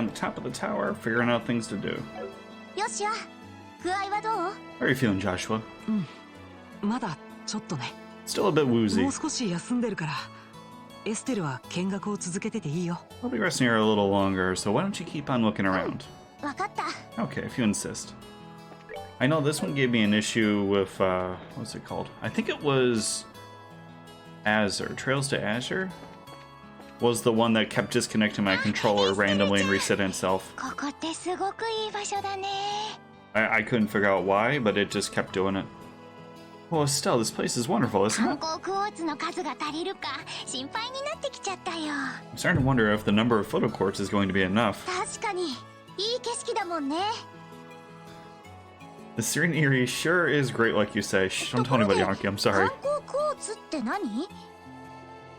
around the top of the tower, figuring out things to do. How are you feeling, Joshua? Still a bit woozy. I'll be resting here a little longer, so why don't you keep on looking around? Okay, if you insist. I know this one gave me an issue with, what's it called? I think it was Azure. Trails to Azure was the one that kept disconnecting my controller randomly and resetting itself. I couldn't figure out why, but it just kept doing it. Well, Estelle, this place is wonderful, isn't it? I'm starting to wonder if the number of photo courts is going to be enough. The scenery sure is great, like you say. Shh, don't tell anybody, Anki, I'm sorry.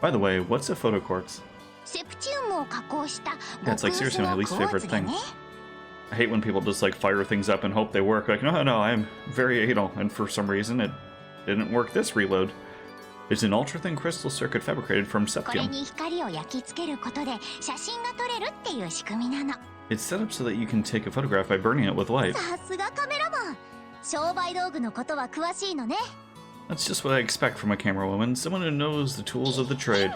By the way, what's a photo quartz? That's like seriously my least favorite thing. I hate when people just like fire things up and hope they work. Like, no, I'm very anal, and for some reason it didn't work this reload. It's an ultra-thin crystal circuit fabricated from septium. It's set up so that you can take a photograph by burning it with light. That's just what I expect from a camera woman, someone who knows the tools of the trade.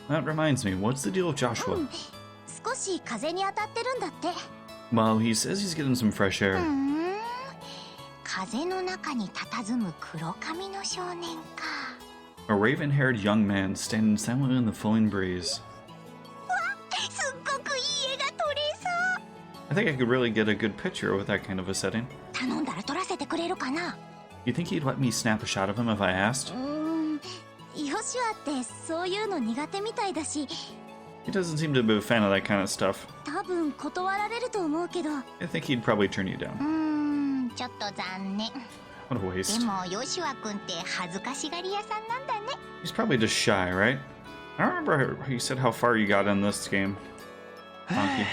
That reminds me, what's the deal with Joshua? Well, he says he's getting some fresh air. A raven-haired young man standing silently in the flowing breeze. I think I could really get a good picture with that kind of a setting. You think he'd let me snap a shot of him if I asked? He doesn't seem to be a fan of that kind of stuff. I think he'd probably turn you down. What a waste. He's probably just shy, right? I don't remember how you said how far you got in this game. Donkey.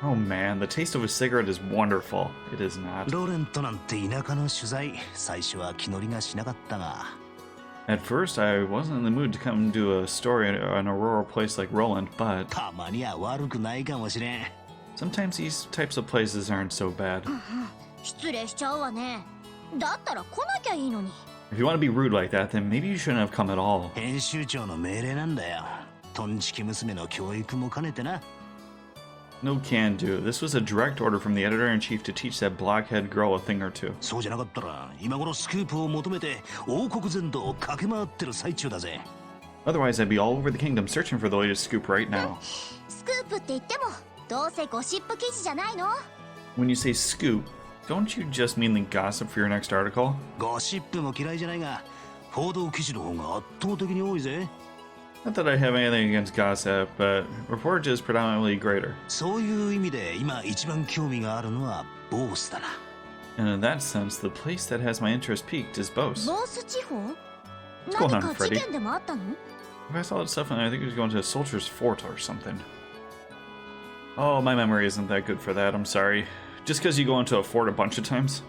Oh man, the taste of a cigarette is wonderful. It is not. At first, I wasn't in the mood to come do a story on a rural place like Roland, but sometimes these types of places aren't so bad. If you want to be rude like that, then maybe you shouldn't have come at all. No can do. This was a direct order from the editor-in-chief to teach that blockhead girl a thing or two. Otherwise, I'd be all over the kingdom searching for the latest scoop right now. When you say scoop, don't you just mean the gossip for your next article? Not that I have anything against gossip, but reportage is predominantly greater. And in that sense, the place that has my interest peaked is Bose. What's going on, Freddy? If I saw that stuff, and I think he was going to a soldier's fort or something. Oh, my memory isn't that good for that, I'm sorry. Just because you go into a fort a bunch of times.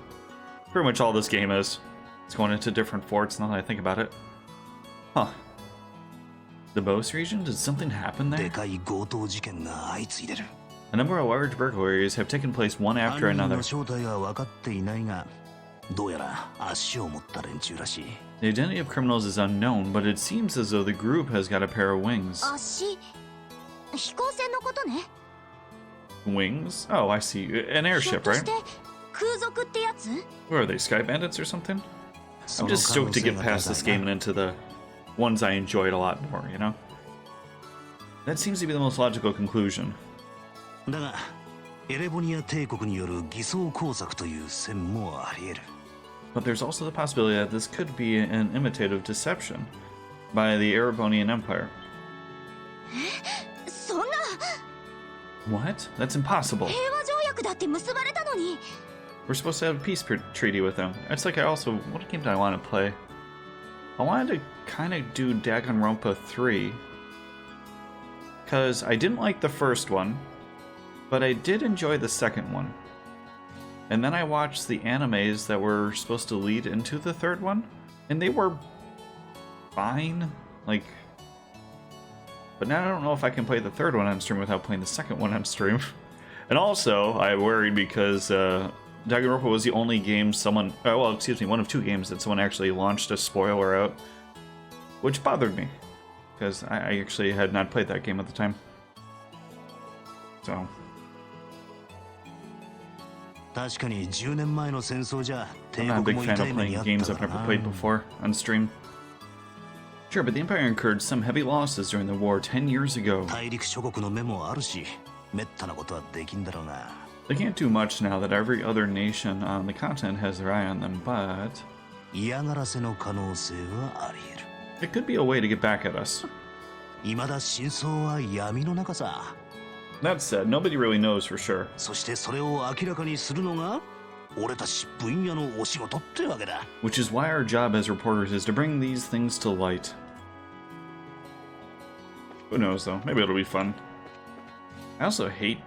Pretty much all this game is. It's going into different forts now that I think about it. Huh. The Bose region? Did something happen there? A number of large burglaries have taken place one after another. The identity of criminals is unknown, but it seems as though the group has got a pair of wings. Wings? Oh, I see. An airship, right? Where are they, Sky Bandits or something? I'm just stoked to get past this game and into the ones I enjoyed a lot more, you know? That seems to be the most logical conclusion. But there's also the possibility that this could be an imitative deception by the Erebonian Empire. What? That's impossible. We're supposed to have a peace treaty with them. It's like what game did I want to play? I wanted to kind of do Danganronpa 3, because I didn't like the first one, but I did enjoy the second one. And then I watched the animes that were supposed to lead into the third one, and they were fine. Like, but now I don't know if I can play the third one on stream without playing the second one on stream. And also, I worried because Danganronpa was the only game someone, well, excuse me, one of 2 games that someone actually launched a spoiler out, which bothered me because I actually had not played that game at the time. So. I'm not a big fan of playing games I've never played before on stream. Sure, but the Empire incurred some heavy losses during the war 10 years ago. They can't do much now that every other nation on the continent has their eye on them, but it could be a way to get back at us. That said, nobody really knows for sure. Which is why our job as reporters is to bring these things to light. Who knows though, maybe it'll be fun. I also hate...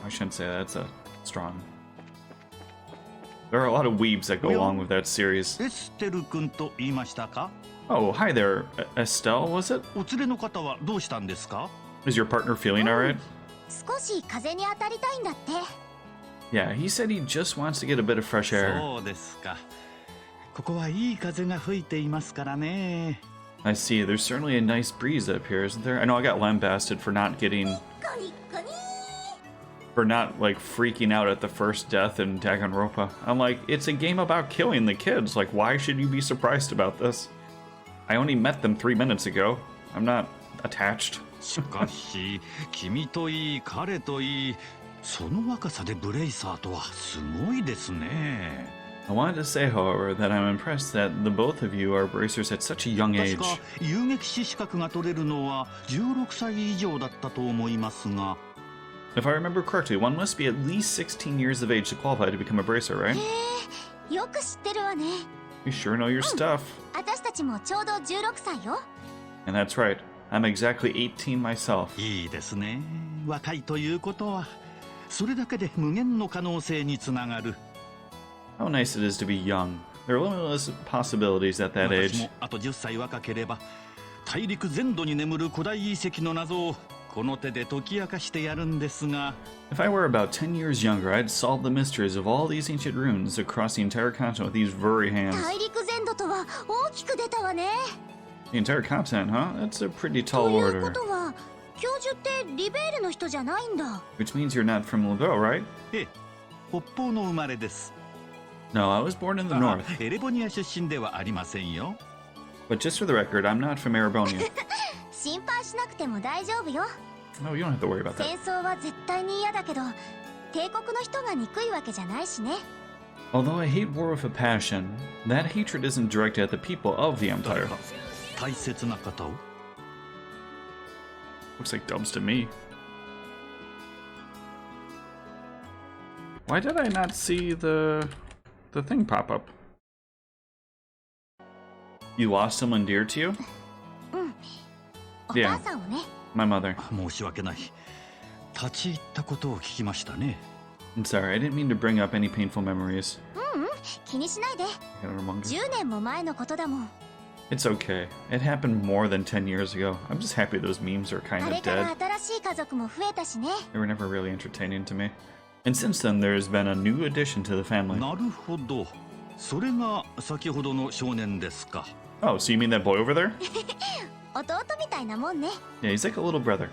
I shouldn't say that, it's strong. There are a lot of weebs that go along with that series. Oh, hi there, Estelle, was it? Is your partner feeling alright? Yeah, he said he just wants to get a bit of fresh air. I see, there's certainly a nice breeze up here, isn't there? I know I got lambasted for not getting... for not, like, freaking out at the first death in Danganronpa. I'm like, it's a game about killing the kids. Like, why should you be surprised about this? I only met them 3 minutes ago. I'm not attached. I wanted to say, however, that I'm impressed that the both of you are bracers at such a young age. If I remember correctly, one must be at least 16 years of age to qualify to become a bracer, right? You sure know your stuff. And that's right. I'm exactly 18 myself. How nice it is to be young. There are limitless possibilities at that age. If I were about 10 years younger, I'd solve the mysteries of all these ancient runes across the entire continent with these furry hands. The entire continent, huh? That's a pretty tall order. Which means you're not from Lavelle, right? No, I was born in the north. But just for the record, I'm not from Erebonian. No, you don't have to worry about that. Although I hate war with a passion, that hatred isn't directed at the people of the Empire. Looks like dubs to me. Why did I not see the thing pop up? You lost someone dear to you? Yeah, my mother. I'm sorry, I didn't mean to bring up any painful memories. It's okay. It happened more than 10 years ago. I'm just happy those memes are kind of dead. They were never really entertaining to me. And since then, there's been a new addition to the family. Oh, so you mean that boy over there? Yeah, he's like a little brother.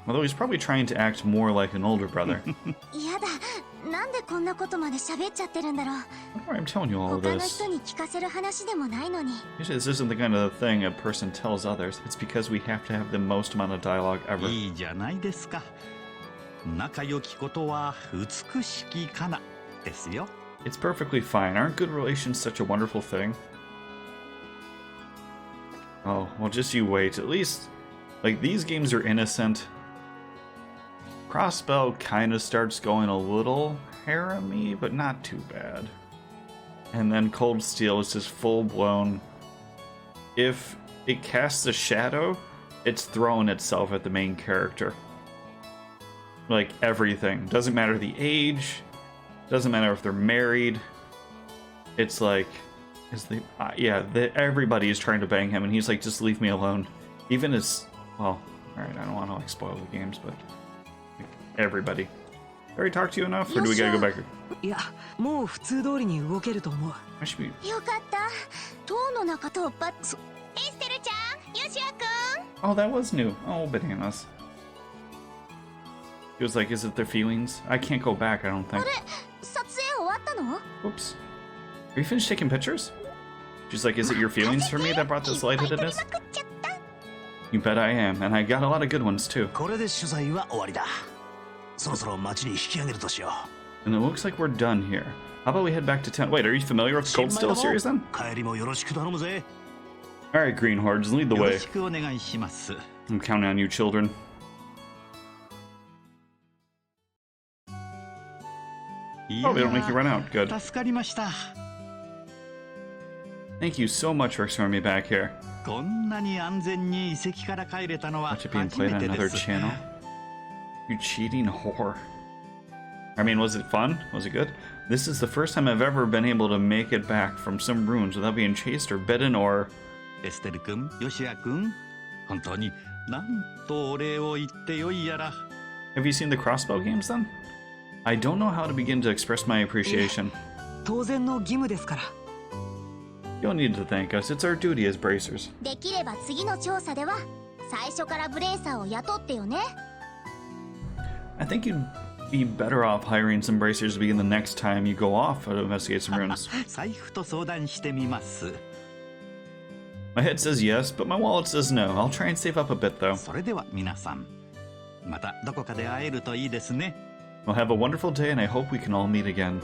Although he's probably trying to act more like an older brother. I'm telling you all of this. Usually this isn't the kind of thing a person tells others. It's because we have to have the most amount of dialogue ever. It's perfectly fine. Aren't good relations such a wonderful thing? Oh, well, just you wait. At least, like, these games are innocent. Crossbell kind of starts going a little harem-y, but not too bad. And then Cold Steel is just full-blown. If it casts a shadow, it's throwing itself at the main character. Like, everything. Doesn't matter the age. Doesn't matter if they're married. it's like, yeah, everybody is trying to bang him, and he's like, just leave me alone. Even as, well, alright, I don't want to like spoil the games, but like, everybody. Did I already talked to you enough, or do we gotta go back? Yeah, I should be. Oh, that was new. Oh, bananas. He was like, is it their feelings? I can't go back, I don't think. Oops. Are you finished taking pictures? She's like, is it your feelings for me that brought this lightheadedness? You bet I am, and I got a lot of good ones too. And it looks like we're done here. How about we head back to town? Wait, are you familiar with the Cold Steel series then? Alright, Green Hordes, lead the way. I'm counting on you, children. Oh, they don't make you run out. Good. Thank you so much for escorting me back here. Watch it being played on another channel. You cheating whore. I mean, was it fun? Was it good? This is the first time I've ever been able to make it back from some ruins without being chased or bitten or... Have you seen the crossbow games then? I don't know how to begin to express my appreciation. You don't need to thank us, it's our duty as bracers. I think you'd be better off hiring some bracers to begin the next time you go off to investigate some ruins. My head says yes, but my wallet says no. I'll try and save up a bit though. Well, have a wonderful day, and I hope we can all meet again.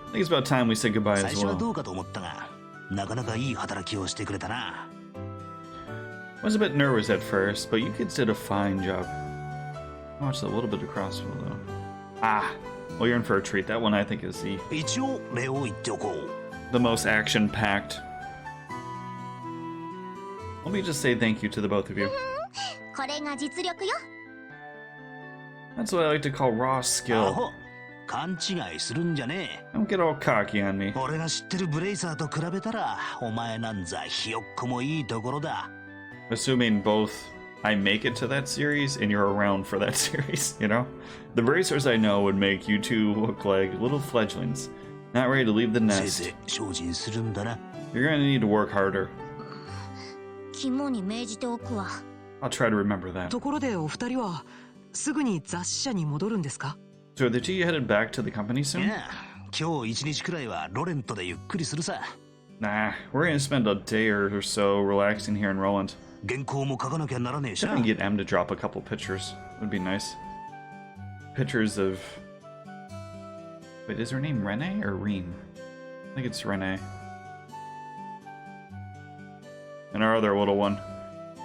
I think it's about time we said goodbye as well. I was a bit nervous at first, but you kids did a fine job. I watched a little bit of crossbow though. Ah, well, you're in for a treat. That one I think is the most action-packed. Let me just say thank you to the both of you. That's what I like to call raw skill. Don't get all cocky on me. Assuming both I make it to that series and you're around for that series, you know? The bracers I know would make you two look like little fledglings, not ready to leave the nest. You're gonna need to work harder. I'll try to remember that. So are the two headed back to the company soon? Nah, we're gonna spend a day or so relaxing here in Roland. Definitely get M to drop a couple pictures. Would be nice. Pictures of... Wait, is her name Renee or Reen? I think it's Renee. And our other little one.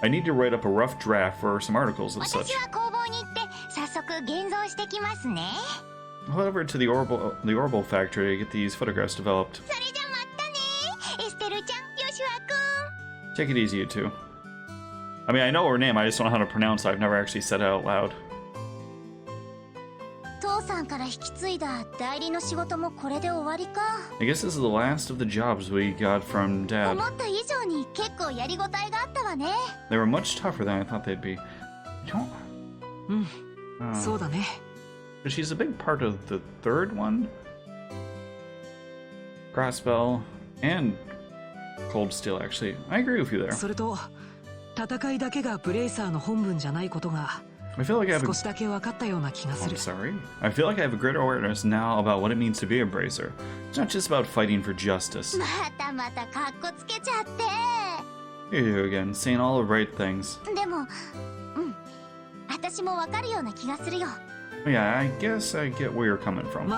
I need to write up a rough draft for some articles and such. I'll head over to the Orbital factory to get these photographs developed. Take it easy, you two. I mean, I know her name, I just don't know how to pronounce it. I've never actually said it out loud. I guess this is the last of the jobs we got from Dad. They were much tougher than I thought they'd be. But she's a big part of the third one. Crossbow and Cold Steel, actually. I agree with you there. I feel like I have I'm sorry. I feel like I have a greater awareness now about what it means to be a bracer. It's not just about fighting for justice. Here you again, saying all the right things. Yeah, I guess I get where you're coming from.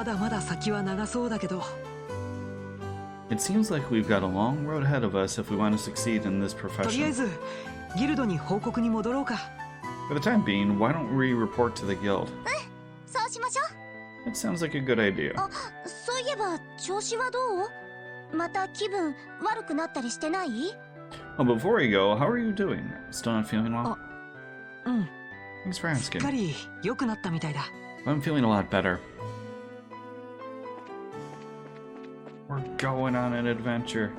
It seems like we've got a long road ahead of us if we want to succeed in this profession. For the time being, why don't we report to the guild? It sounds like a good idea. Oh, before we go, how are you doing? Still not feeling well? Thanks for asking. I'm feeling a lot better. We're going on an adventure.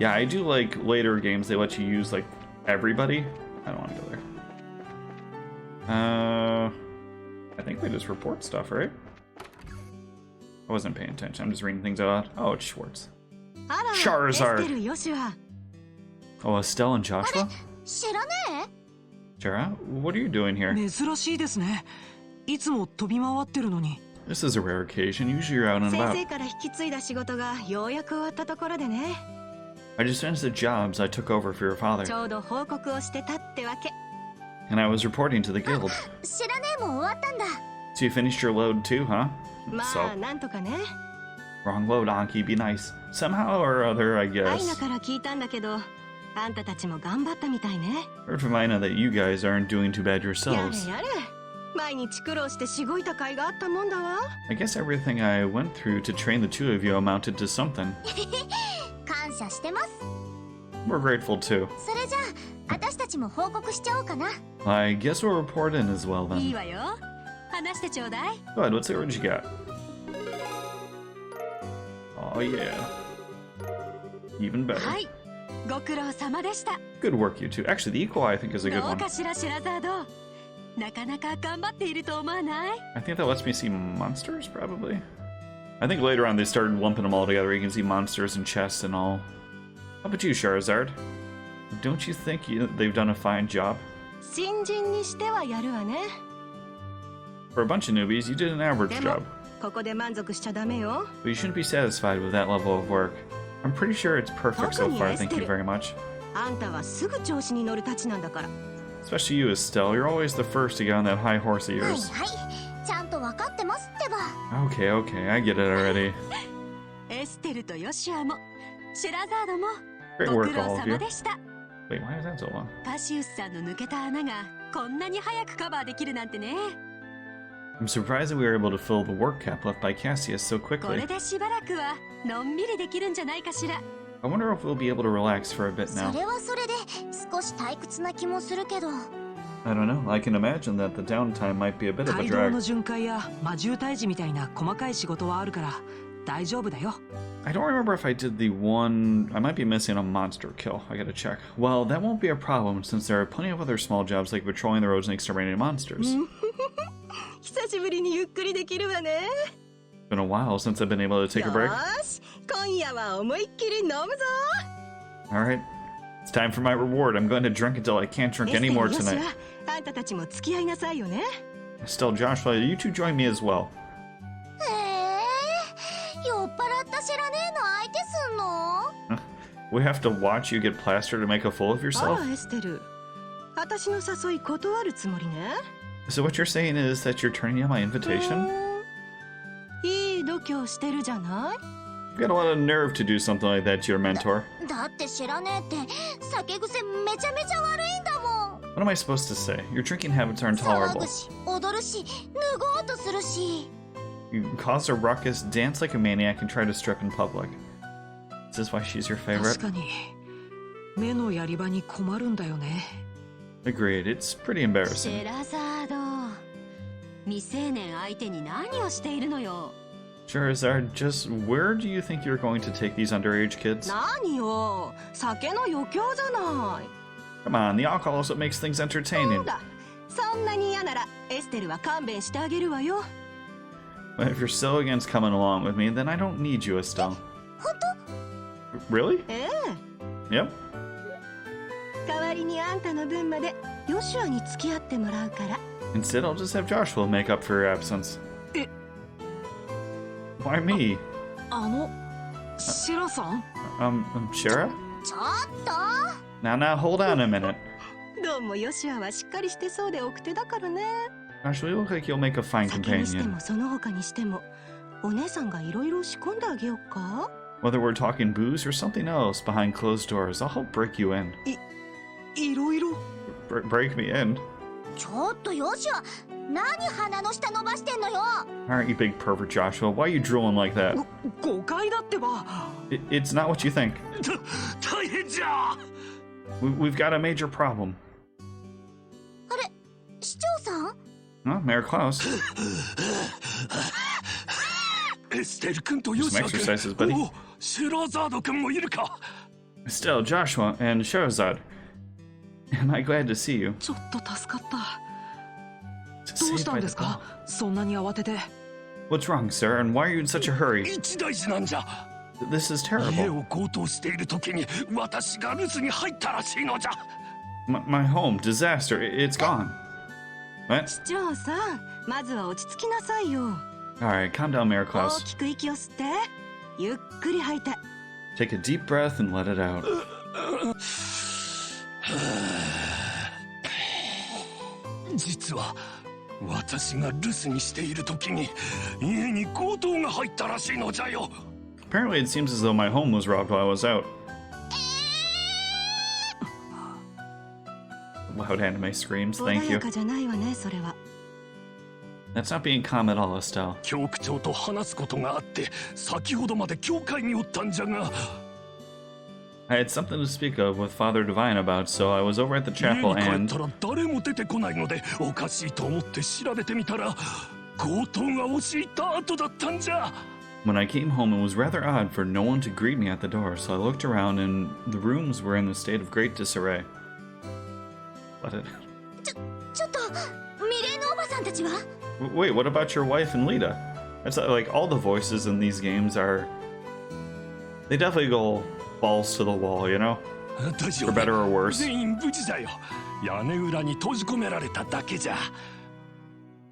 Yeah, I do like later games, they let you use like everybody. I don't want to go there. I think we just report stuff, right? I wasn't paying attention. I'm just reading things out. Oh, it's Schwartz. Charizard. Oh, Estelle and Joshua? Shara, what are you doing here? This is a rare occasion. Usually you're out and about. I just finished the jobs I took over for your father. And I was reporting to the guild. So you finished your load too, huh? So, wrong load, Anki. Be nice. Somehow or other, I guess. Heard from Aina that you guys aren't doing too bad yourselves. I guess everything I went through to train the two of you amounted to something. We're grateful too. I guess we'll report in as well then. Go ahead, let's see what you got. Oh yeah. Even better. Good work, you two. Actually, the equal I think is a good one. I think that lets me see monsters, probably. I think later on they started lumping them all together. You can see monsters and chests and all. How about you, Charizard? Don't you think they've done a fine job? For a bunch of newbies, you did an average job. But you shouldn't be satisfied with that level of work. I'm pretty sure it's perfect so far, thank you very much. Especially you, Estelle. You're always the first to get on that high horse of yours. Okay, I get it already. Great work, all of you. Wait, why is that so long? I'm surprised that we were able to fill the work cap left by Cassius so quickly. I wonder if we'll be able to relax for a bit now. I don't know. I can imagine that the downtime might be a bit of a drag. I don't remember if I did the one... I might be missing a monster kill. I gotta check. Well, that won't be a problem since there are plenty of other small jobs like patrolling the roads and exterminating monsters. It's been a while since I've been able to take a break. Alright. It's time for my reward. I'm going to drink until I can't drink anymore tonight. Estelle, Joshua, you two join me as well. We have to watch you get plastered to make a fool of yourself? So what you're saying is that you're turning down my invitation? You've got a lot of nerve to do something like that to your mentor. What am I supposed to say? Your drinking habits are intolerable. You cause a ruckus, dance like a maniac, and try to strip in public. Is this why she's your favorite? Agreed, it's pretty embarrassing. Charizard, just where do you think you're going to take these underage kids? Come on, the alcohol is what makes things entertaining. Well, if you're so against coming along with me, then I don't need you, Estelle. Really? Yep. Instead, I'll just have Joshua make up for your absence. Why me? Shara? Now, hold on a minute. Joshua, you look like you'll make a fine companion. Whether we're talking booze or something else behind closed doors, I'll help break you in. Break me in? Aren't you big pervert, Joshua? Why are you drooling like that? It's not what you think. We've got a major problem. Oh, Mayor Klaus. Some exercises, buddy. Estelle, Joshua, and Sherazade. Am I glad to see you? What's wrong, sir, and why are you in such a hurry? This is terrible. My home, disaster, it's gone. What? Alright, calm down, Mayor Klaus. Take a deep breath and let it out. Apparently it seems as though my home was robbed while I was out. Loud anime screams, thank you. That's not being calm at all, Estelle. I had something to speak of with Father Divine about, so I was over at the chapel and... When I came home, it was rather odd for no one to greet me at the door, so I looked around and the rooms were in a state of great disarray. What it... Wait, what about your wife and Lita? It's like all the voices in these games are... They definitely go balls to the wall, you know? For better or worse.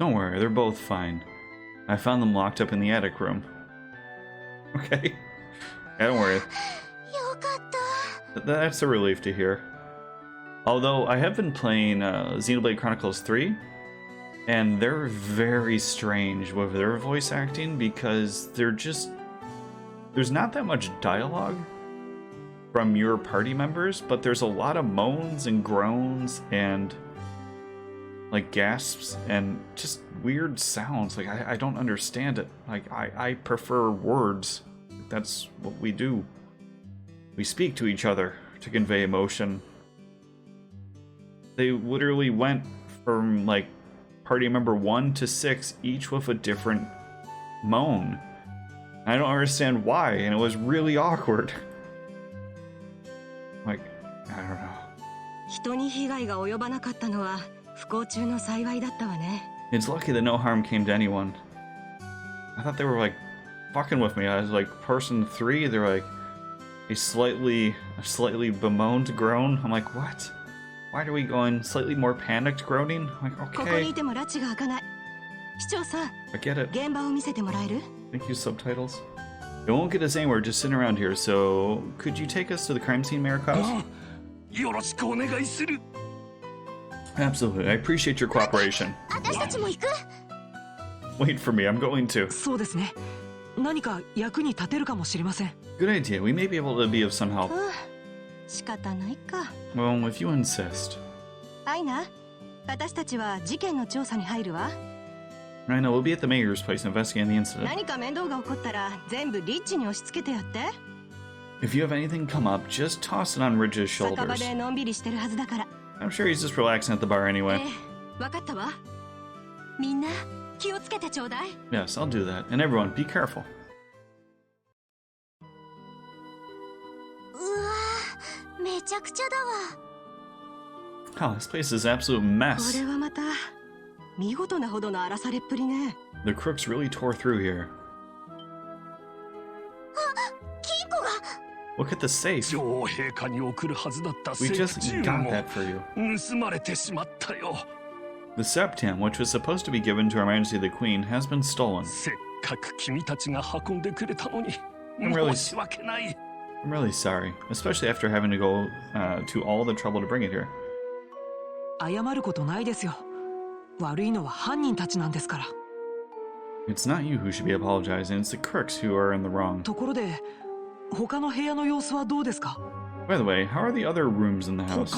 Don't worry, they're both fine. I found them locked up in the attic room. Okay. Yeah, don't worry. That's a relief to hear. Although, I have been playing Xenoblade Chronicles 3, and they're very strange with their voice acting because they're just... There's not that much dialogue from your party members, but there's a lot of moans and groans and like gasps and just weird sounds. Like I don't understand it. Like I prefer words. That's what we do. We speak to each other to convey emotion. They literally went from like party member 1 to 6, each with a different moan. I don't understand why, and it was really awkward. Like, I don't know. It's lucky that no harm came to anyone. I thought they were like fucking with me. I was like person 3, they're like a slightly bemoaned groan. I'm like, what? Why are we going slightly more panicked groaning? I'm like, okay. I get it. Thank you, subtitles. It won't get us anywhere just sitting around here, so could you take us to the crime scene, Mayor Klaus? Absolutely, I appreciate your cooperation. Wait for me, I'm going to. Good idea, we may be able to be of some help. Well, if you insist. I know, we'll be at the mayor's place investigating the incident. If you have anything come up, just toss it on Ridge's shoulders. I'm sure he's just relaxing at the bar anyway. Yes, I'll do that. And everyone, be careful. Oh, this place is an absolute mess. The crooks really tore through here. Look at the safe. We just got that for you. The septam, which was supposed to be given to Her Majesty the Queen, has been stolen. I'm really sorry, especially after having to go to all the trouble to bring it here. It's not you who should be apologizing, it's the crooks who are in the wrong. By the way, how are the other rooms in the house?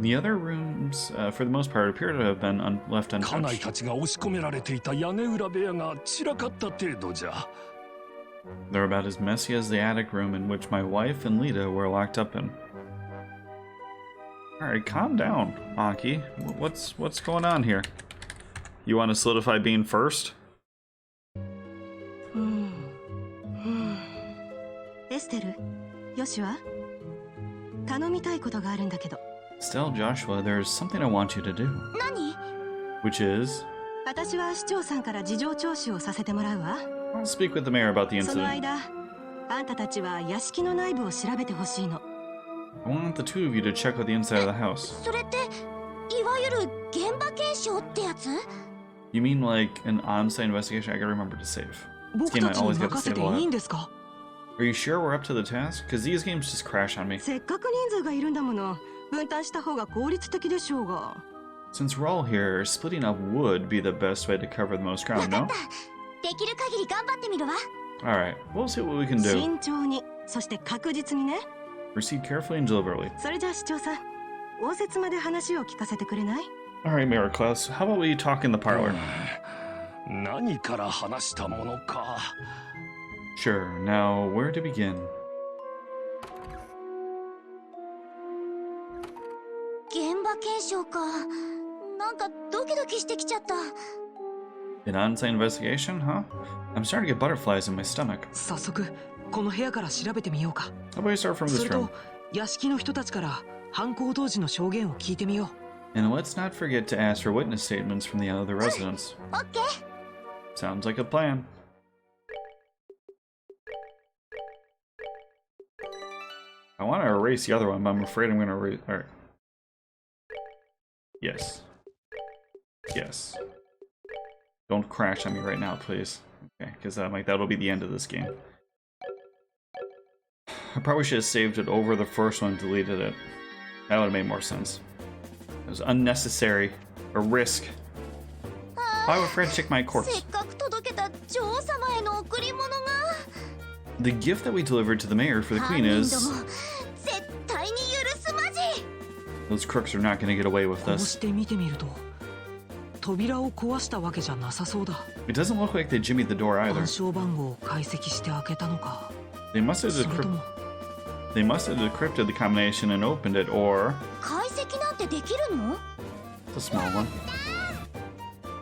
The other rooms, for the most part, appear to have been left untouched. They're about as messy as the attic room in which my wife and Lita were locked up in. Alright, calm down, Anki. What's going on here? You want to solidify being first? Estelle, Joshua? Still, Joshua, there's something I want you to do. Which is... I'll speak with the mayor about the incident. I want the two of you to check out the inside of the house. You mean like an on-site investigation? I gotta remember to save. This game I always get to save a lot. Are you sure we're up to the task? Because these games just crash on me. Since we're all here, splitting up would be the best way to cover the most ground, no? Alright, we'll see what we can do. Proceed carefully and deliberately. Alright, Mayor Klaus, how about we talk in the parlor? Sure, now where to begin? An on-site investigation, huh? I'm starting to get butterflies in my stomach. How about we start from this room? And let's not forget to ask for witness statements from the other residents. Sounds like a plan. I want to erase the other one, but I'm afraid I'm going to erase... Alright. Yes. Yes. Don't crash on me right now, please. Okay, because like that'll be the end of this game. I probably should have saved it over the first one and deleted it. That would have made more sense. It was unnecessary. A risk. Why would Fred take my corpse? The gift that we delivered to the mayor for the queen is... Those crooks are not going to get away with this. It doesn't look like they jimmied the door either. They must have decrypted the combination and opened it, or... It's a small one.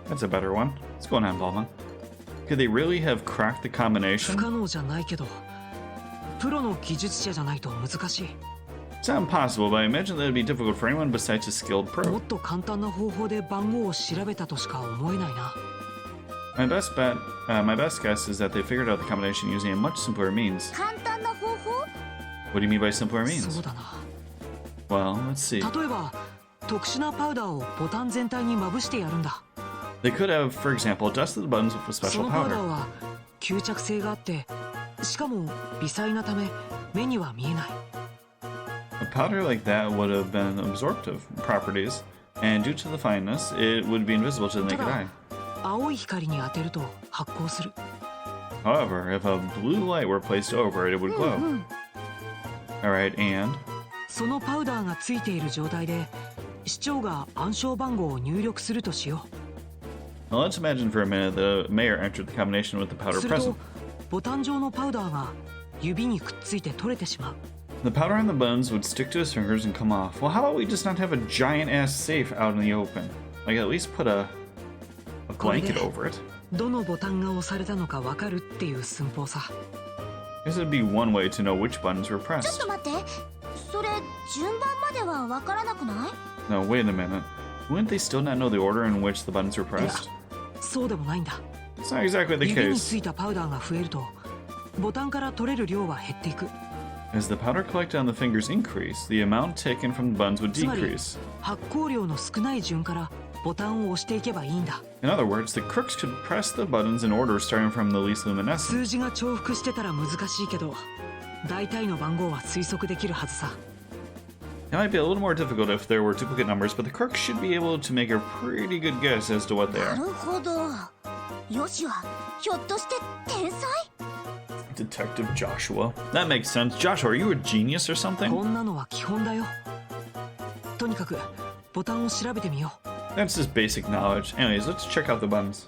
That's a better one. What's going on, Balma? Could they really have cracked the combination? It's not impossible, but I imagine that it would be difficult for anyone besides a skilled pro. My best guess is that they figured out the combination using a much simpler means. What do you mean by simpler means? Well, let's see. They could have, for example, dusted the buttons with a special powder. A powder like that would have been absorptive properties, and due to the fineness, it would be invisible to the naked eye. However, if a blue light were placed over it, it would glow. Alright, and? Now let's imagine for a minute the mayor entered the combination with the powder present. The powder on the buttons would stick to his fingers and come off. Well, how about we just not have a giant-ass safe out in the open? Like, at least put a blanket over it. I guess it'd be one way to know which buttons were pressed. No, wait a minute. Wouldn't they still not know the order in which the buttons were pressed? It's not exactly the case. As the powder collected on the fingers increased, the amount taken from the buttons would decrease. In other words, the crooks could press the buttons in order starting from the least luminescent. It might be a little more difficult if there were duplicate numbers, but the crooks should be able to make a pretty good guess as to what they are. Detective Joshua. That makes sense. Joshua, are you a genius or something? That's just basic knowledge. Anyways, let's check out the buttons.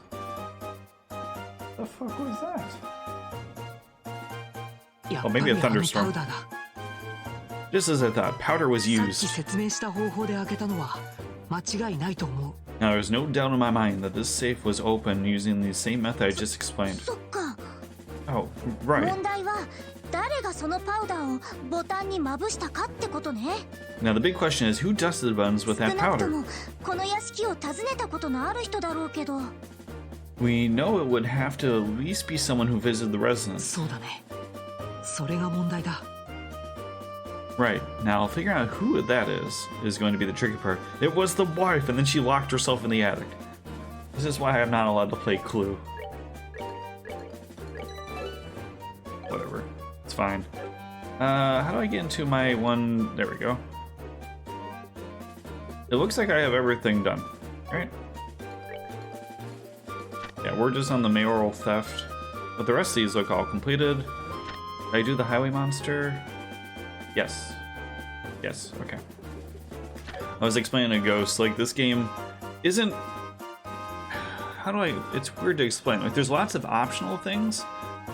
The fuck was that? Oh, maybe a thunderstorm. Just as I thought, powder was used. Now, there's no doubt in my mind that this safe was opened using the same method I just explained. Oh, right. Now, the big question is, who dusted the buttons with that powder? We know it would have to at least be someone who visited the residence. Right, now figuring out who that is going to be the tricky part. It was the wife, and then she locked herself in the attic. This is why I'm not allowed to play Clue. Whatever, it's fine. How do I get into my one? There we go. It looks like I have everything done, right? Yeah, we're just on the mayoral theft, but the rest of these look all completed. Did I do the highway monster? Yes. Yes, okay. I was explaining to Ghost, like, this game isn't... It's weird to explain. Like, there's lots of optional things,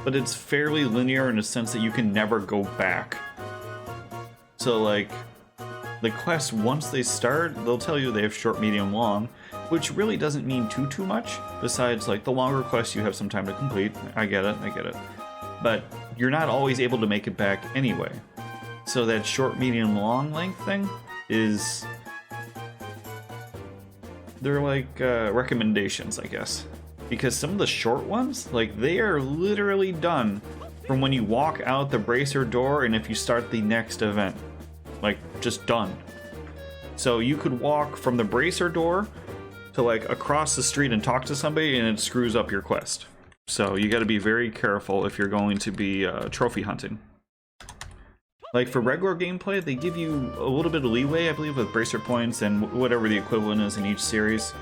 but it's fairly linear in a sense that you can never go back. So, like, the quests, once they start, they'll tell you they have short, medium, long, which really doesn't mean too much, besides, like, the longer quests you have some time to complete. I get it. But you're not always able to make it back anyway. So that short, medium, long length thing is... They're like recommendations, I guess. Because some of the short ones, like, they are literally done from when you walk out the bracer door and if you start the next event. Like, just done. So you could walk from the bracer door to, like, across the street and talk to somebody and it screws up your quest. So you gotta be very careful if you're going to be trophy hunting. Like, for regular gameplay, they give you a little bit of leeway, I believe, with bracer points and whatever the equivalent is in each series.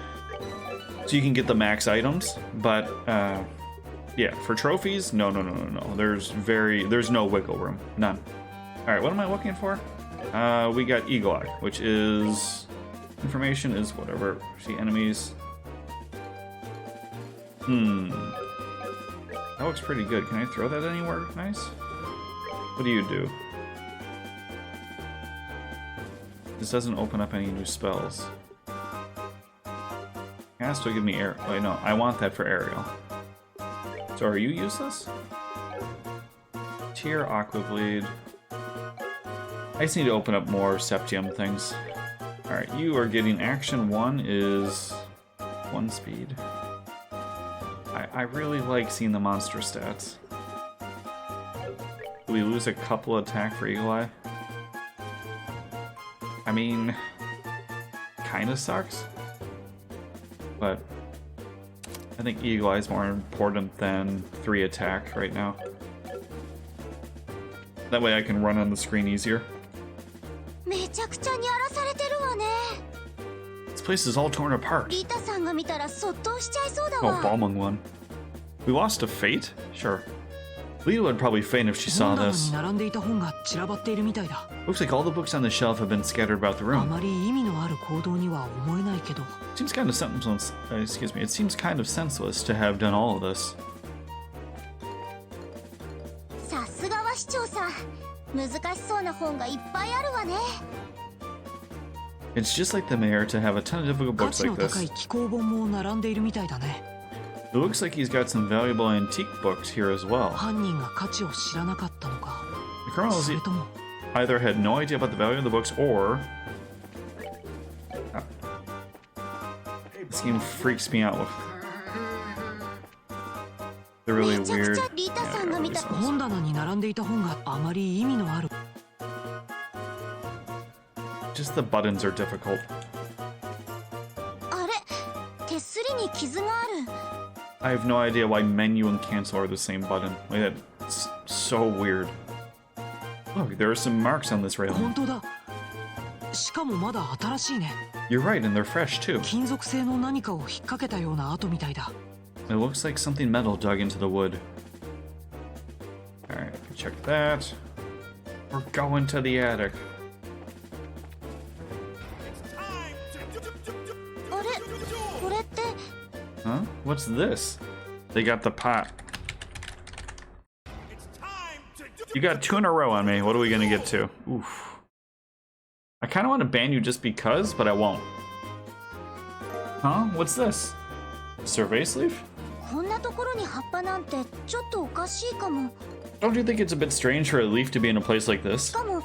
So you can get the max items, but, yeah, for trophies, no. There's no wiggle room. None. Alright, what am I looking for? We got Eagle Eye, which is... Information is whatever. See enemies. That looks pretty good. Can I throw that anywhere nice? What do you do? This doesn't open up any new spells. It has to give me air. Wait, no, I want that for aerial. So are you useless? Tear, Aqua Bleed. I just need to open up more Septium things. Alright, you are getting action 1 is 1 speed. I really like seeing the monster stats. Do we lose a couple attack for Eagle Eye? I mean, kinda sucks, but I think Eagle Eye is more important than 3 attack right now. That way I can run on the screen easier. This place is all torn apart. Oh, Balmung one. We lost to Fate? Sure. Lita would probably faint if she saw this. Looks like all the books on the shelf have been scattered about the room. Seems kind of senseless. It seems kind of senseless to have done all of this. It's just like the mayor to have a ton of difficult books like this. It looks like he's got some valuable antique books here as well. The criminals either had no idea about the value of the books or... This game freaks me out with... They're really weird. Just the buttons are difficult. I have no idea why menu and cancel are the same button. Like, that's so weird. Look, there are some marks on this railing. You're right, and they're fresh too. It looks like something metal dug into the wood. Alright, check that. We're going to the attic. Huh? What's this? They got the pot. You got 2 in a row on me. What are we gonna get to? Oof. kind of want to ban you just because, but I won't. Huh? What's this? Survey sleeve? Don't you think it's a bit strange for a leaf to be in a place like this? On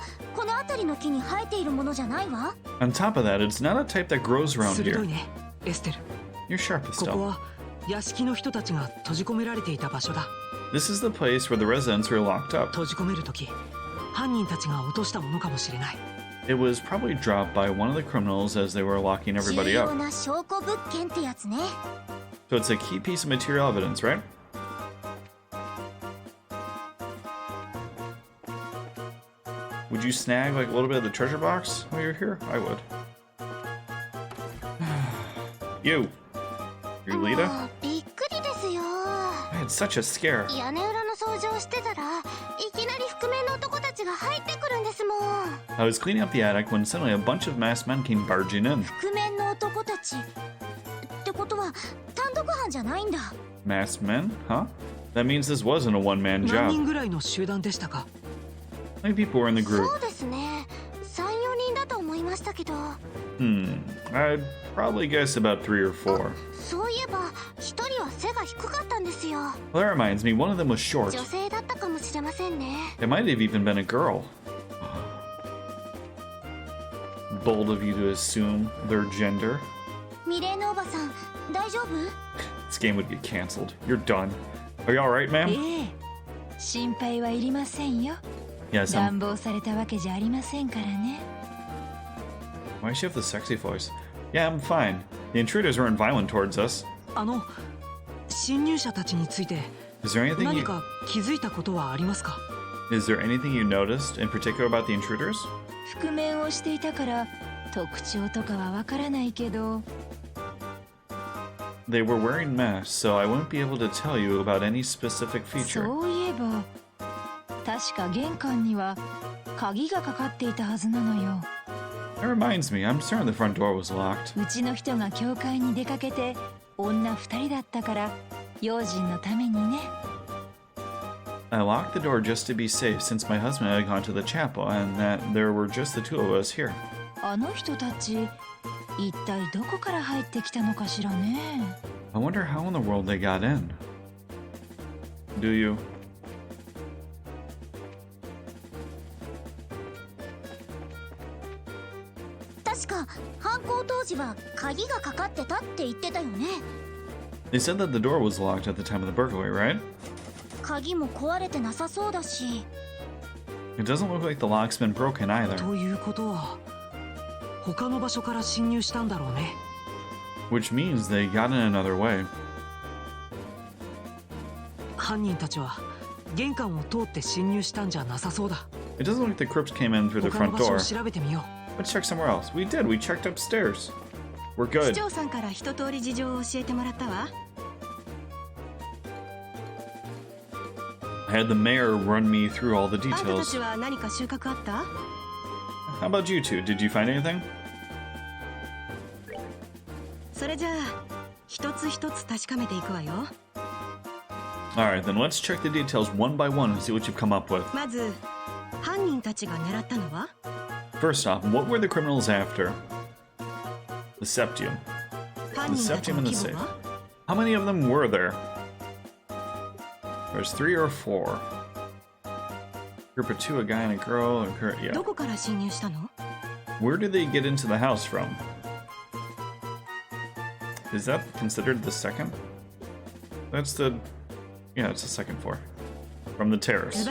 top of that, it's not a type that grows around here. You're sharp, Estelle. This is the place where the residents were locked up. It was probably dropped by one of the criminals as they were locking everybody up. So it's a key piece of material evidence, right? Would you snag like a little bit of the treasure box while you're here? I would. You Lita? I had such a scare. I was cleaning up the attic when suddenly a bunch of masked men came barging in. Masked men? Huh? That means this wasn't a one-man job. How many people were in the group? I'd probably guess about 3 or 4. Well, that reminds me, one of them was short. It might have even been a girl. Bold of you to assume their gender. This game would get cancelled. You're done. Are you alright, ma'am? Yes, Why does she have the sexy voice? Yeah, I'm fine. The intruders weren't violent towards us. Is there anything you noticed in particular about the intruders? They were wearing masks, so I wouldn't be able to tell you about any specific feature. That reminds me, I'm certain the front door was locked. I locked the door just to be safe since my husband had gone to the chapel and that there were just the 2 of us here. I wonder how in the world they got in. Do you? They said that the door was locked at the time of the burglary, right? It doesn't look like the lock's been broken either. Which means they got in another way. It doesn't look like the crooks came in through the front door. Let's check somewhere else. We did. We checked upstairs. We're good. I had the mayor run me through all the details. How about you two? Did you find anything? Alright, then let's check the details one by one and see what you've come up with. First off, what were the criminals after? The septium. The septium and the safe. How many of them were there? There's 3 or 4. Group of 2, a guy and a girl. Yeah. Where did they get into the house from? Is that considered the second? That's the... Yeah, it's the second floor. From the terrace.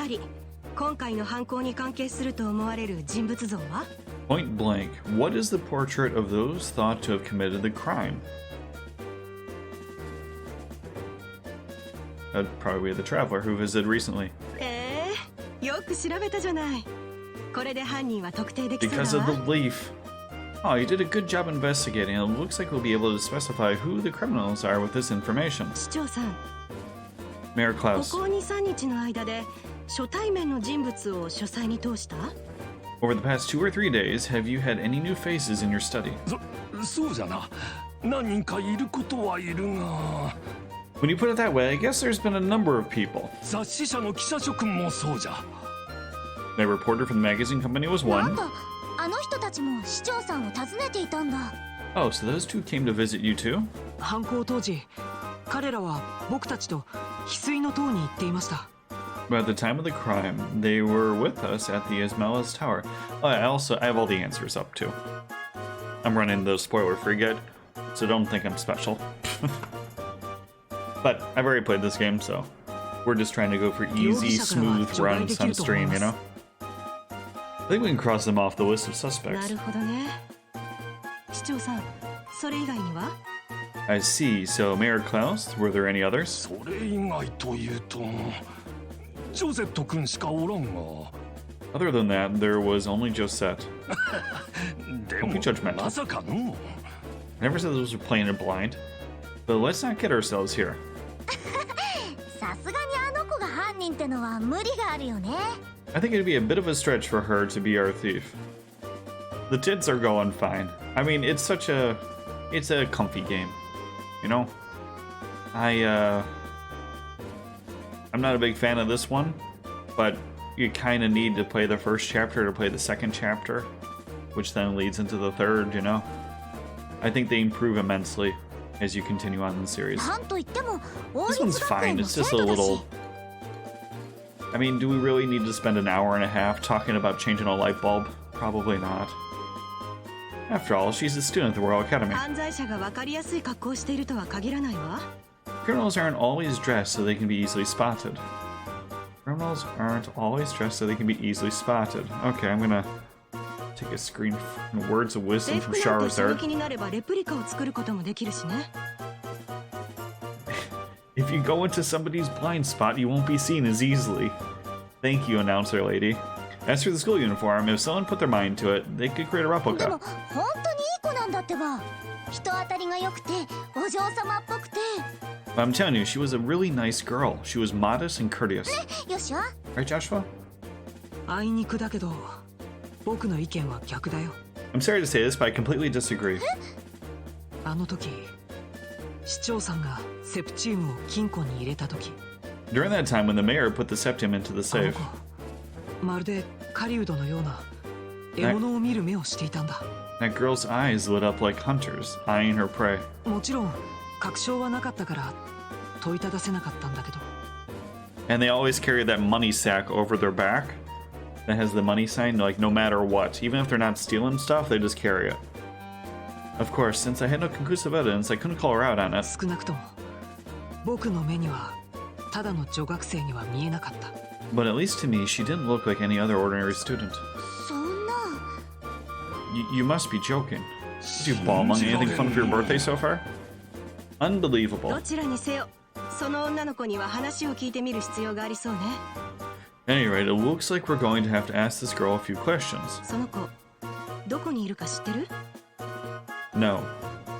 Point blank, what is the portrait of those thought to have committed the crime? That'd probably be the traveler who visited recently. Because of the leaf. Oh, you did a good job investigating. It looks like we'll be able to specify who the criminals are with this information. Mayor Klaus. Over the past 2 or 3 days, have you had any new faces in your study? When you put it that way, I guess there's been a number of people. The reporter from the magazine company was one. Oh, so those two came to visit you too? 犯行当時、彼らは僕たちと翡翠の塔に行っていました。 But at the time of the crime, they were with us at the Ismaelis Tower. Oh, I have all the answers up too. I'm running the spoiler-free guide, so don't think I'm special. But I've already played this game, so we're just trying to go for easy, smooth runs on stream, you know? I think we can cross them off the list of suspects. I see. So, Mayor Klaus, were there any others? Other than that, there was only Josette. Don't be judgmental. I never said those were playing it blind. But let's not kid ourselves here. I think it'd be a bit of a stretch for her to be our thief. The tits are going fine. I mean, it's a comfy game, you know? I'm not a big fan of this one, but you kind of need to play the first chapter to play the second chapter, which then leads into the third, you know? I think they improve immensely as you continue on in the series. This one's fine, it's just a little... I mean, do we really need to spend an hour and a half talking about changing a light bulb? Probably not. After all, she's a student at the Royal Academy. Criminals aren't always dressed so they can be easily spotted. Criminals aren't always dressed so they can be easily spotted. Okay, I'm gonna take a screen words of wisdom from Charizard. If you go into somebody's blind spot, you won't be seen as easily. Thank you, announcer lady. As for the school uniform, if someone put their mind to it, they could create a replica. But I'm telling you, she was a really nice girl. She was modest and courteous. Right, Joshua? I'm sorry to say this, but I completely disagree. During that time when the mayor put the septum into the safe, that girl's eyes lit up like hunters, eyeing her prey. And they always carry that money sack over their back that has the money sign, like no matter what. Even if they're not stealing stuff, they just carry it. Of course, since I had no conclusive evidence, I couldn't call her out on it. But at least to me, she didn't look like any other ordinary student. You must be joking. Did you ball money anything fun for your birthday so far? Unbelievable. At any rate, it looks like we're going to have to ask this girl a few questions. No.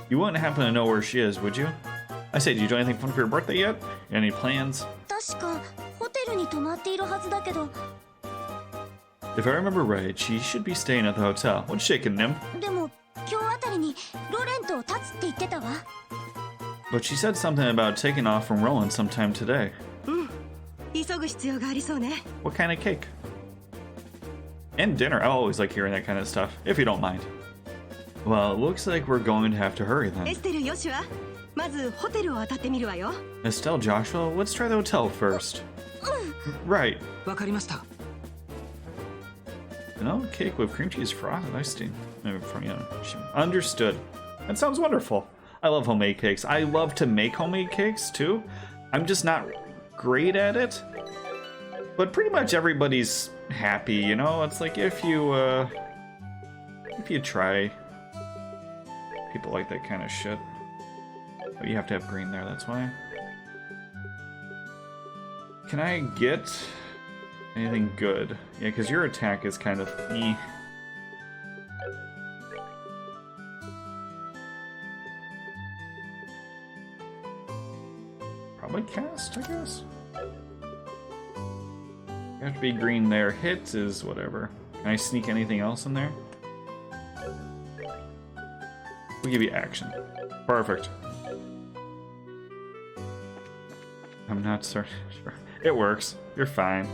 You wouldn't happen to know where she is, would you? I say, did you do anything fun for your birthday yet? Any plans? If I remember right, she should be staying at the hotel. What's shaking, Nim? But she said something about taking off from Roland sometime today. What kind of cake? And dinner. I always like hearing that kind of stuff, if you don't mind. Well, it looks like we're going to have to hurry then. Estelle, Joshua, let's try the hotel first. Right. Vanilla cake with cream cheese frosted iced tea. Understood. That sounds wonderful. I love homemade cakes. I love to make homemade cakes too. I'm just not great at it. But pretty much everybody's happy, you know? It's like if you try. People like that kind of shit. Oh, you have to have green there, that's why. Can I get anything good? Yeah, because your attack is kind of eh. Probably cast, I guess. You have to be green there. Hit is whatever. Can I sneak anything else in there? We'll give you action. Perfect. I'm not sure. It works. You're fine.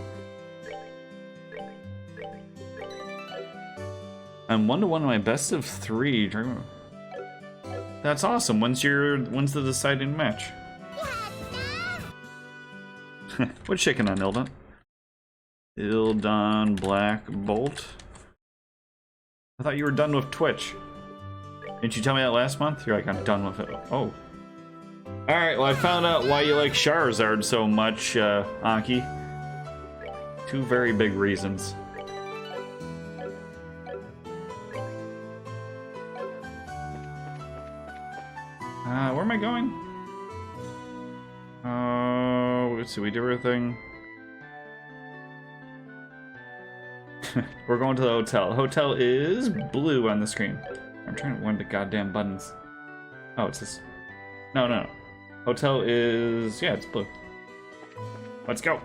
I'm 1-1 in my best of 3. That's awesome. When's the deciding match? What's shaking on Ildon? Ildon Black Bolt. I thought you were done with Twitch. Didn't you tell me that last month? You're like, I'm done with it. Oh. Alright, well I found out why you like Charizard so much, Anki. 2 very big reasons. Where am I going? Let's see, we did everything. We're going to the hotel. The hotel is blue on the screen. I'm trying to find the goddamn buttons. Oh, it's this. No. Hotel is... yeah, it's blue. Let's go.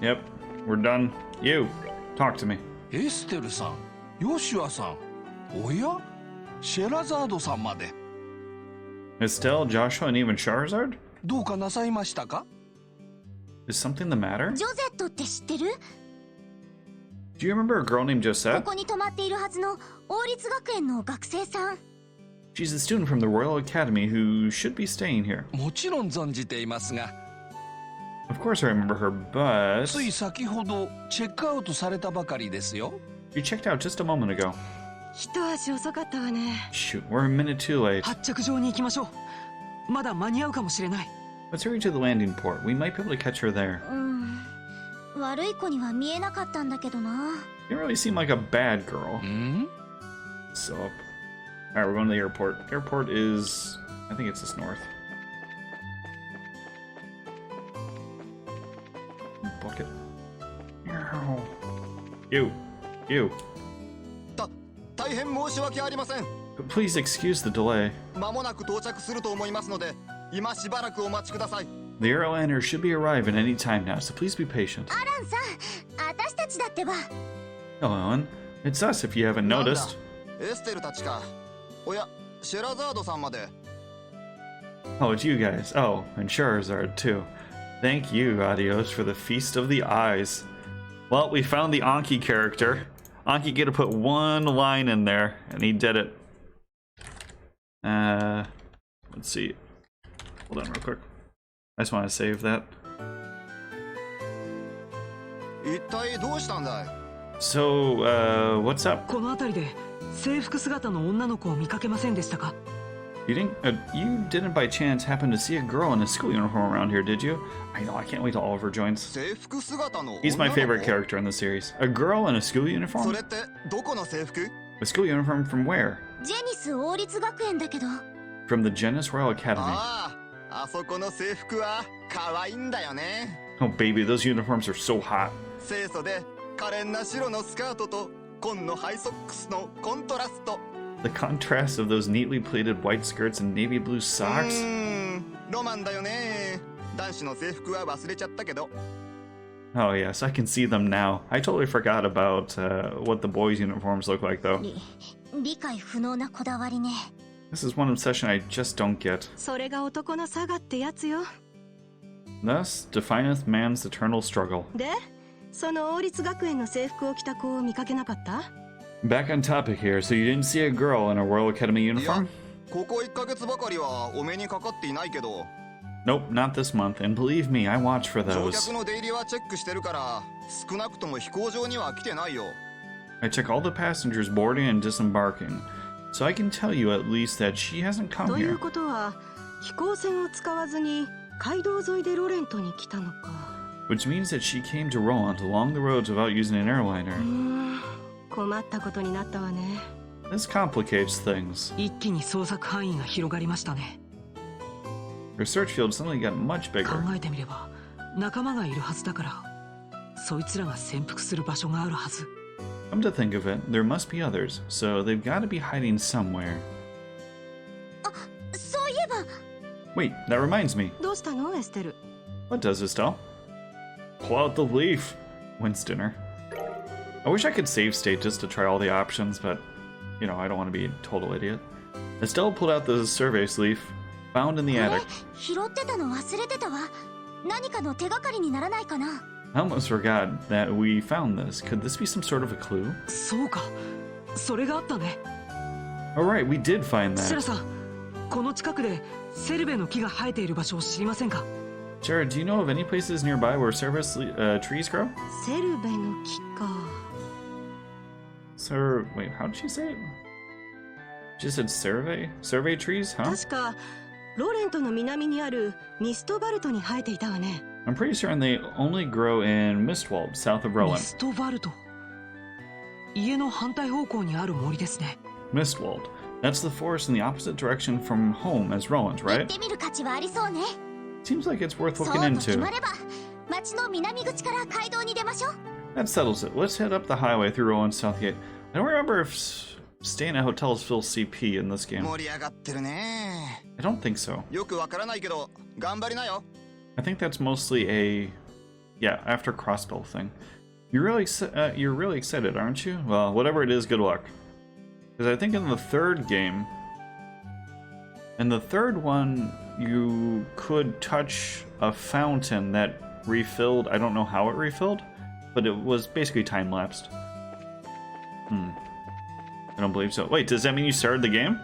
Yep, we're done. You, talk to me. Estelle-san, Yoshua-san, Oya? Sherazade-san made. Estelle, Joshua, and even Charizard? どうかなさいましたか? Is something the matter? ジョゼットって知ってる? Do you remember a girl named こ Josette? こに泊まっているはずの王立学園の学生さん。 She's a student from the Royal Academy who should be staying here. もちろん存じていますが、 Of course I remember her, but... つい先ほどチェックアウトされたばかりですよ。 You checked out just a moment ago. 一足遅かったわね。 Shoot, we're a minute too late. 発着場に行きましょう。まだ間に合うかもしれない。 Let's hurry to the landing port. We might be able to catch her there. 悪い子には見えなかったんだけどな。 You don't really seem like a bad girl. ん? So, alright, we're going to the airport. Airport is... I think it's this north. Bucket. You. 大変申し訳ありません。 Please excuse the delay. 間もなく到着すると思いますので、今しばらくお待ちください。 The airliner should be arriving any time now, so please be patient. アランさん、私たちだってば。 Hello, Ellen. It's us if you haven't なんだ noticed. エステルたちか。おや、シェラザードさんまで。 Oh, it's you guys. Oh, and Charizard, too. Thank you, Adios, for the Feast of the Eyes. Well, we found the Anki character. Anki get to put one line in there, and he did it. Let's see. Hold on real quick. I just want to save that. 一体どうしたんだい? So, what's up? この辺りで制服姿の女の子を見かけませんでしたか? You didn't by chance happen to see a girl in a school uniform around here, did you? I know, I can't wait till Oliver joins. 制服姿の He's my 女の子? favorite character in the series. A girl in a school そ uniform? れってどこの制服? A school uniform from where? ジェニス王立学園だけど。 From the Genis Royal Academy. ああ、あそこの制服は可愛いんだよね。 Oh baby, those uniforms are so hot. 清楚で可憐な白のスカートと紺のハイソックスのコントラスト。 The contrast of those neatly pleated white skirts and navy blue socks. ロマンだよね。男子の制服は忘れちゃったけど。 Oh yes, I can see them now. I totally forgot about what the boys' uniforms look like though. 理解不能なこだわりね。 This is one obsession I just don't get. それが男の差がってやつよ。 Thus defineth man's eternal struggle. で、その王立学園の制服を着た子を見かけなかった? Back on topic here, so you didn't see a girl in a Royal Academy いや、 uniform? ここ1ヶ月ばかりはお目にかかっていないけど。 Nope, not this month, and believe me, I watch for 乗 those. 客の出入りはチェックしてるから、少なくとも飛行場には来てないよ。 I check all the passengers boarding and disembarking, so I can tell you at least that she hasn't come という here. ことは、飛行船を使わずに街道沿いでロレントに来たのか。 Which means that she came to Roland along the roads without using an airliner. 困ったことになったわね。 This complicates things. 一気に捜索範囲が広がりましたね。 Her search field suddenly got much 考 bigger. えてみれば仲間がいるはずだから、そいつらが潜伏する場所があるはず。 Come to think of it, there must be others, so they've got to be hiding somewhere. そういえば。 Wait, that reminds me. どうしたの、エステル? What does Estelle? Pull out the leaf. When's dinner? I wish I could save state just to try all the options, but, you know, I don't want to be a total idiot. Estelle pulled out the survey leaf found in the これ attic. 拾ってたの忘れてたわ。何かの手がかりにならないかな。I almost forgot that we found this. Could this be some sort of a clue? そうか、それがあったね。 Alright, we did find シェラ that. さん、この近くでセルベの木が生えている場所を知りませんか？ Jared, do you know of any places nearby where service trees grow? セルベの木か。 Wait, how did she say it? She said survey? Survey trees, huh? 確かロレントの南にあるミストバルトに生えていたわね。 I'm pretty certain they only grow in Mistwald, south of ミ Rowan. ストバルト。家の反対方向にある森ですね。 Mistwald. That's the forest in the opposite direction from home as Rowan's, 行っ right? てみる価値はありそうね。 Seems like it's worth そう looking と決 into. まれば町の南口から街道に出ましょう。 That settles it. Let's head up the highway through Rowan's south gate. I don't remember if staying at hotels fills CP in this game. 盛り上がってるね。 I don't think so. よくわからないけど頑張りなよ。 I think that's mostly after crossbow thing. You're really excited, aren't you? Well, whatever it is, good luck. Because I think in the third game, you could touch a fountain that refilled. I don't know how it refilled, but it was basically time-lapsed. I don't believe so. Wait, does that mean you started the game?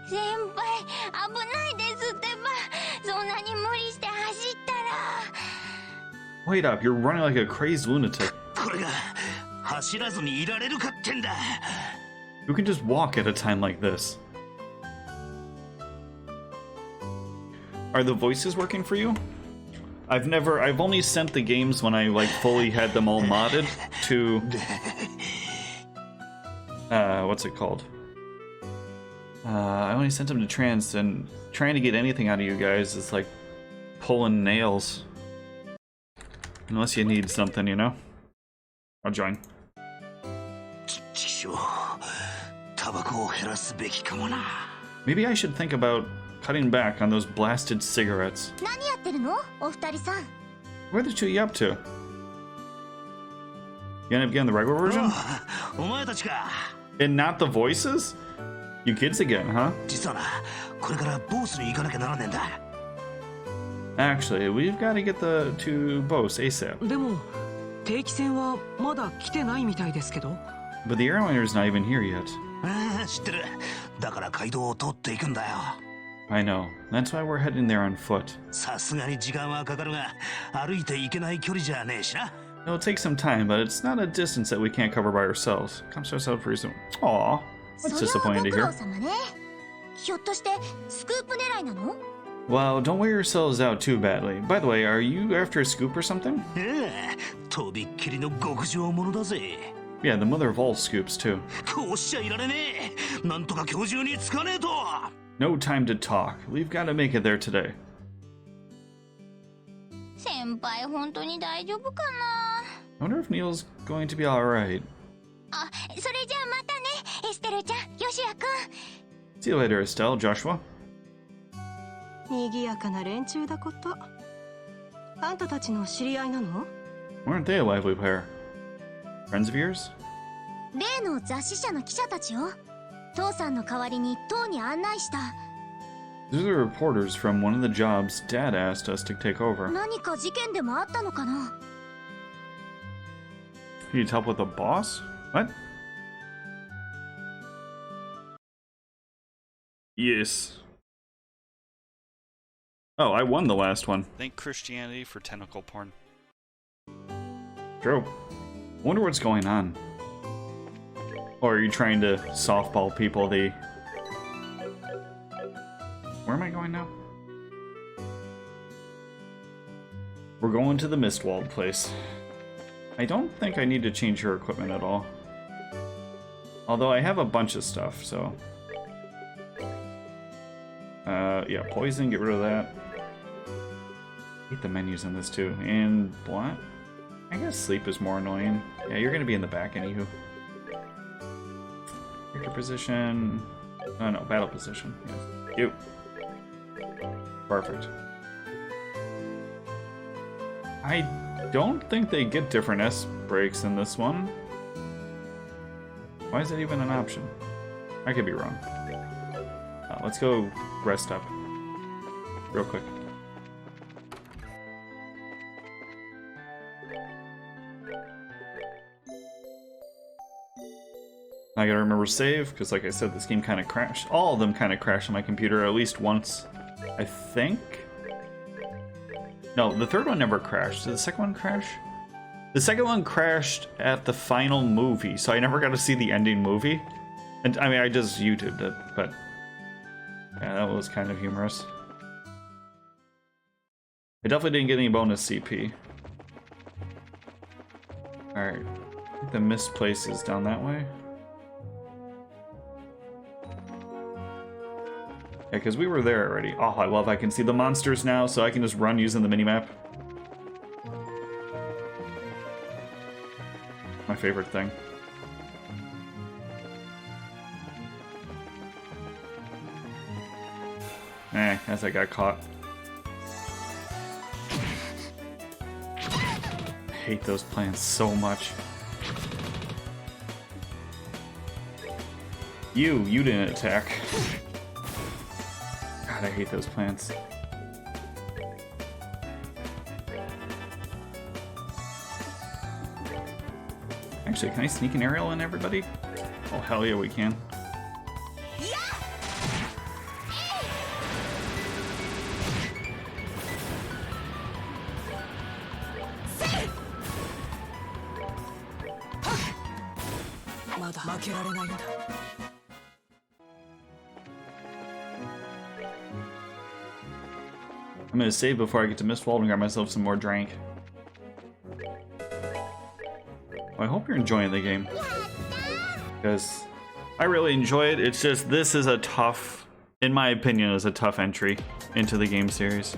先輩、危ないですってば。そんなに無理して走ったら。 Wait up, you're running like a crazed lunatic. これが走らずにいられるかってんだ。 Who can just walk at a time like this? Are the voices working for you? I've only sent the games when I fully had them all modded to what's it called? I only sent them to trans, and trying to get anything out of you guys is like pulling nails. Unless you need something, you know? I'll join. ちくしょう、タバコを減らすべきかもな。 Maybe I should think about cutting back on those blasted cigarettes. 何やってるのお二人さん。 Where the two you up to? You end up getting the regular version? お前たちか。 And not the voices? You kids again, huh? 実はな、これからボースに行かなきゃならねえんだ。 Actually, we've got to get to Bose ASAP. でも定期船はまだ来てないみたいですけど。 But the airliner's not even here yet. ああ、知ってる。だから街道を通っていくんだよ。 I know. That's why we're heading there on foot. さすがに時間はかかるが、歩いていけない距離じゃねえしな。 It'll take some time, but it's not a distance that we can't cover by ourselves. Come to ourselves for reason. Aw, that's それは disappointing ご to 苦労 hear. 様ね。ひょっとしてスクープ狙いなの？ Well, don't wear yourselves out too badly. By the way, are you after a scoop or something? ええ、とびっきりの極上者だぜ。 Yeah, the mother of all scoops, too. こうしちゃいられねえ。なんとか今日中に着かねえと。 No time to talk. We've got to make it there today. 先輩本当に大丈夫かな。 I wonder if Neil's going to be alright. あ、それじゃあまたね、エステルちゃん、ヨシアくん。 See you later, Estelle. Joshua. 賑やかな連中だこと。あんたたちの知り合いなの？ Weren't they a lively pair? Friends of yours? 例の雑誌社の記者たちよ。父さんの代わりに塔に案内した。 These are the reporters from one of the jobs Dad asked us to take over. 何か事件でもあったのかな。 He needs help with the boss? What? Yes. Oh, I won the last one. Thank Christianity for tentacle porn. True. Wonder what's going on. Or are you trying to softball people the... Where am I going now? We're going to the Mistwald place. I don't think I need to change her equipment at all. Although I have a bunch of stuff, so... yeah, poison, get rid of that. I hate the menus in this too. And what? I guess sleep is more annoying. Yeah, you're gonna be in the back anywho. Character position... Oh no, battle position. Yes. You. Perfect. I don't think they get different S breaks in this one. Why is that even an option? I could be wrong. Let's go rest up. Real quick. I gotta remember save, because like I said, this game kind of crashed. All of them kind of crashed on my computer at least once, I think. No, the third one never crashed. Did the second one crash? The second one crashed at the final movie, so I never got to see the ending movie. And I mean, I just YouTubed it, but yeah, that was kind of humorous. I definitely didn't get any bonus CP. Alright, the missed place is down that way. Yeah, because we were there already. Oh, I love I can see the monsters now, so I can just run using the minimap. My favorite thing. As I got caught. I hate those plants so much. You didn't attack. God, I hate those plants. Actually, can I sneak an aerial in everybody? Oh, hell yeah, we can. I'm gonna save before I get to Mistwald and grab myself some more drink. Well, I hope you're enjoying the game, because I really enjoy it. It's just, this is a tough, in my opinion, is a tough entry into the game series.